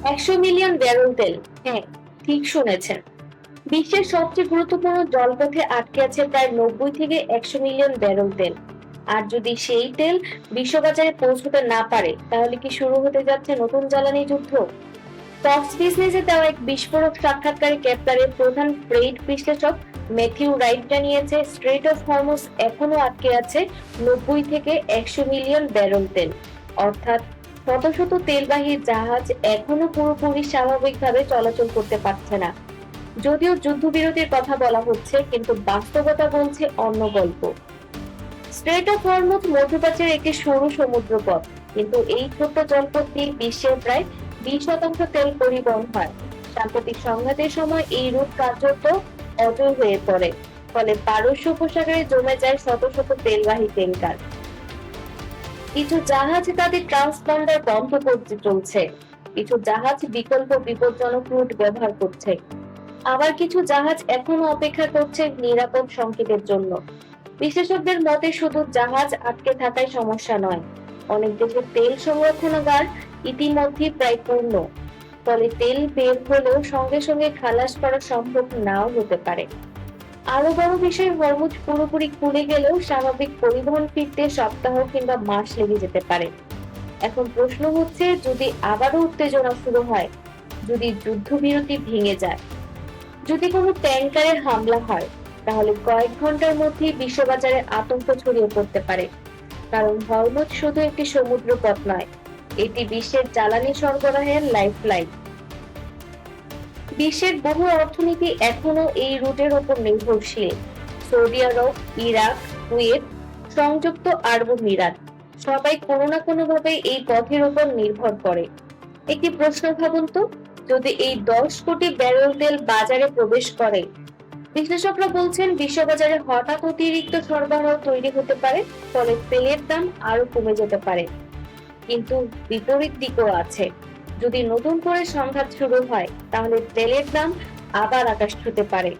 100 million barrel তেল। হ্যাঁ, ঠিক শুনেছেন। বিশ্বের সবচেয়ে গুরুত্বপূর্ণ জলপথে আটকে আছে প্রায় 90 থেকে 100 মিলিয়ন ব্যারেল তেল। আর যদি সেই তেল বিশ্ববাজারে পৌঁছতে না পারে, তাহলে কি শুরু হতে যাচ্ছে নতুন জ্বালানি যুদ্ধ? ফক্স বিজনেসে দেওয়া এক বিস্ফোরক সাক্ষাৎকারে কেপলারের প্রধান ফ্রেট বিশ্লেষক ম্যাথিউ রাইট জানিয়েছে, স্ট্রেট অফ হরমুজ এখনো আটকে আছে 90 থেকে 100 মিলিয়ন ব্যারেল তেল। অর্থাৎ শত শত তেলবাহী জাহাজ এখনো পুরোপুরি স্বাভাবিকভাবে চলাচল করতে পারছে না। যদিও যুদ্ধবিরতির কথা বলা হচ্ছে, কিন্তু বাস্তবতা বলছে অন্য গল্প। স্ট্রেট অফ হরমুজ মধ্যপ্রাচ্যের একটি সরু সমুদ্রপথ, কিন্তু এই ছোট্ট জলপথ দিয়ে বিশ্বের প্রায় 20% তেল পরিবহন হয়। সাম্প্রতিক সংঘাতের সময় এই রুট কার্যত অচল হয়ে পড়ে, ফলে পারস্য উপসাগরে জমে যায় শত শত তেলবাহী ট্যাঙ্কার। কিছু জাহাজ তাদের ট্রান্সপন্ডার বন্ধ করতে চলছে, কিছু জাহাজ বিকল্প বিপজ্জনক রুট ব্যবহার করছে, আবার কিছু জাহাজ এখনো অপেক্ষা করছে নিরাপদ সংকেতের জন্য। বিশেষজ্ঞদের মতে শুধু জাহাজ আটকে থাকাই সমস্যা নয়, অনেক দেশের তেল সংরক্ষণাগার ইতিমধ্যে প্রায় পূর্ণ। ফলে তেল বের হলেও সঙ্গে সঙ্গে খালাস করা সম্ভব নাও হতে পারে। আরো বড় বিষয়, হরমুজ পুরোপুরি খুলে গেলেও স্বাভাবিক পরিবহন ফিরতে সপ্তাহ কিংবা মাস লেগে যেতে পারে। এখন প্রশ্ন হচ্ছে, যদি আবারও উত্তেজনা শুরু হয়, যদি যুদ্ধবিরতি ভেঙে যায়, যদি কোনো ট্যাঙ্কারে হামলা হয়, তাহলে কয়েক ঘন্টার মধ্যেই বিশ্ববাজারে আতঙ্ক ছড়িয়ে পড়তে পারে। কারণ হরমুজ শুধু একটি সমুদ্র পথ নয়, এটি বিশ্বের জ্বালানি সরবরাহের লাইফলাইন। বিশ্বের বহু অর্থনীতি এখনো এই রুটের উপর নির্ভরশীল। সৌদি আরব, ইরাক, কুয়েত, সংযুক্ত আরব আমিরাত সবাই কোনো না কোনো ভাবে এই পথের উপর নির্ভর করে। একটি প্রশ্ন ভাবুন তো, যদি এই 10 কোটি ব্যারেল তেল বাজারে প্রবেশ করে, বিশ্লেষকরা বলছেন বিশ্ববাজারে হঠাৎ অতিরিক্ত সরবরাহ তৈরি হতে পারে, ফলে তেলের দাম আরো কমে যেতে পারে। কিন্তু বিপরীত দিকও আছে। যদি নতুন করে সংঘাত শুরু হয়, তাহলে তেলের দাম আবার আকাশ ছুঁতে পারে।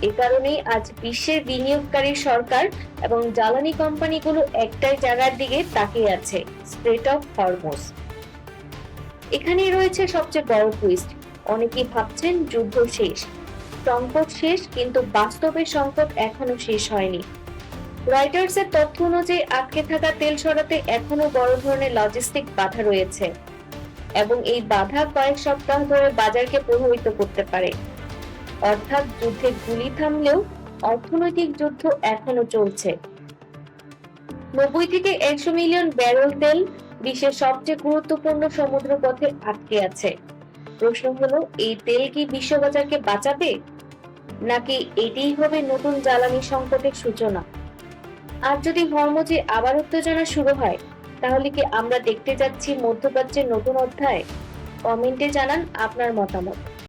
এ কারণেই আজ বিশ্বের বিনিয়োগকারী সরকার এবং জ্বালানি কোম্পানিগুলো একটাই জায়গার দিকে তাকিয়ে আছে, স্ট্রেট অফ হরমুজ। এখানেই রয়েছে সবচেয়ে বড় টুইস্ট। অনেকেই ভাবছেন যুদ্ধ শেষ, সংকট শেষ, কিন্তু বাস্তবে সংকট এখনো শেষ হয়নি। রয়টার্সের তথ্য অনুযায়ী আটকে থাকা তেল সরাতে এখনো বড় ধরনের লজিস্টিক বাধা রয়েছে, এবং এই বাধা কয়েক সপ্তাহ ধরে বাজারকে প্রভাবিত করতে পারে। অর্থাৎ যুদ্ধের গুলি থামলেও অর্থনৈতিক যুদ্ধ এখনো চলছে। 90 থেকে 100 মিলিয়ন ব্যারেল তেল বিশ্বের সবচেয়ে গুরুত্বপূর্ণ সমুদ্রপথে আটকে আছে। প্রশ্ন হলো, এই তেল কি বিশ্ববাজারকে বাঁচাবে, নাকি এটিই হবে নতুন জ্বালানি সংকটের সূচনা? আর যদি হরমুজে আবার উত্তেজনা শুরু হয়, তাহলে কি আমরা দেখতে যাচ্ছি মধ্যপ্রাচ্যের নতুন অধ্যায়? কমেন্টে জানান আপনার মতামত।